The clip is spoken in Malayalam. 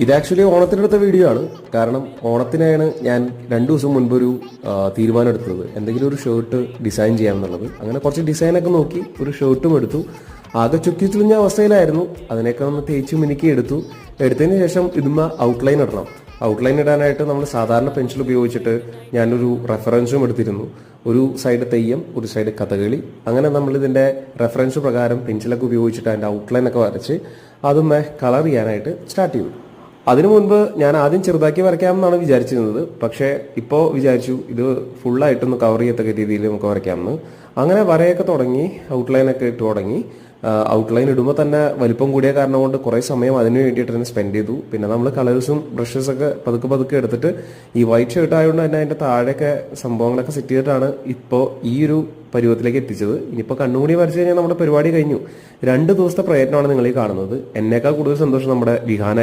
ഇത് ആക്ച്വലി ഓണത്തിനെടുത്ത വീഡിയോ ആണ്. കാരണം ഓണത്തിനാണ് ഞാൻ 2 ദിവസം മുൻപ് ഒരു തീരുമാനം എടുത്തത്, എന്തെങ്കിലും ഒരു ഷർട്ട് ഡിസൈൻ ചെയ്യാമെന്നുള്ളത്. അങ്ങനെ കുറച്ച് ഡിസൈനൊക്കെ നോക്കി ഒരു ഷർട്ടും എടുത്തു. ആകെ ചുക്കി ചുളിഞ്ഞ അവസ്ഥയിലായിരുന്നു. അതിനൊക്കെ ഒന്ന് തേച്ച് മിനുക്കി എടുത്തതിന് ശേഷം ഇതുമ്മ ഔട്ട്ലൈൻ ഇടണം. ഔട്ട്ലൈൻ ഇടാനായിട്ട് നമ്മൾ സാധാരണ പെൻസിൽ ഉപയോഗിച്ചിട്ട് ഞാനൊരു റെഫറൻസും എടുത്തിരുന്നു. ഒരു സൈഡ് തെയ്യം, ഒരു സൈഡ് കഥകളി. അങ്ങനെ നമ്മൾ ഇതിന്റെ റെഫറൻസ് പ്രകാരം പെൻസിലൊക്കെ ഉപയോഗിച്ചിട്ട് അതിന്റെ ഔട്ട്ലൈൻ ഒക്കെ വരച്ച് അതുമ്മ കളർ ചെയ്യാനായിട്ട് സ്റ്റാർട്ട് ചെയ്തു. അതിനു മുൻപ് ഞാൻ ആദ്യം ചെറുതാക്കി വരയ്ക്കാമെന്നാണ് വിചാരിച്ചിരുന്നത്. പക്ഷേ ഇപ്പോൾ വിചാരിച്ചു ഇത് ഫുള്ളായിട്ടൊന്ന് കവർ ചെയ്യത്തക്ക രീതിയിൽ നമുക്ക് വരയ്ക്കാമെന്ന്. അങ്ങനെ വരയൊക്കെ തുടങ്ങി, ഔട്ട്ലൈനൊക്കെ ഇട്ട് തുടങ്ങി. ഔട്ട്ലൈൻ ഇടുമ്പോൾ തന്നെ വലിപ്പം കൂടിയ കാരണം കൊണ്ട് കുറേ സമയം അതിന് വേണ്ടിയിട്ട് തന്നെ സ്പെൻഡ് ചെയ്തു. പിന്നെ നമ്മൾ കളേഴ്സും ബ്രഷസൊക്കെ പതുക്കെ എടുത്തിട്ട് ഈ വൈറ്റ് ഷർട്ട് ആയതുകൊണ്ട് തന്നെ അതിൻ്റെ താഴെയൊക്കെ സംഭവങ്ങളൊക്കെ സെറ്റ് ചെയ്തിട്ടാണ് ഇപ്പോൾ ഈ ഒരു പരുവത്തിലേക്ക് എത്തിച്ചത്. ഇനിയിപ്പോൾ കണ്ണുകൂടി വരച്ചു കഴിഞ്ഞാൽ നമ്മുടെ പരിപാടി കഴിഞ്ഞു. 2 ദിവസത്തെ പ്രയത്നമാണ് നിങ്ങൾ ഈ കാണുന്നത്. എന്നേക്കാൾ കൂടുതൽ സന്തോഷം നമ്മുടെ വിഹാനായിരുന്നു.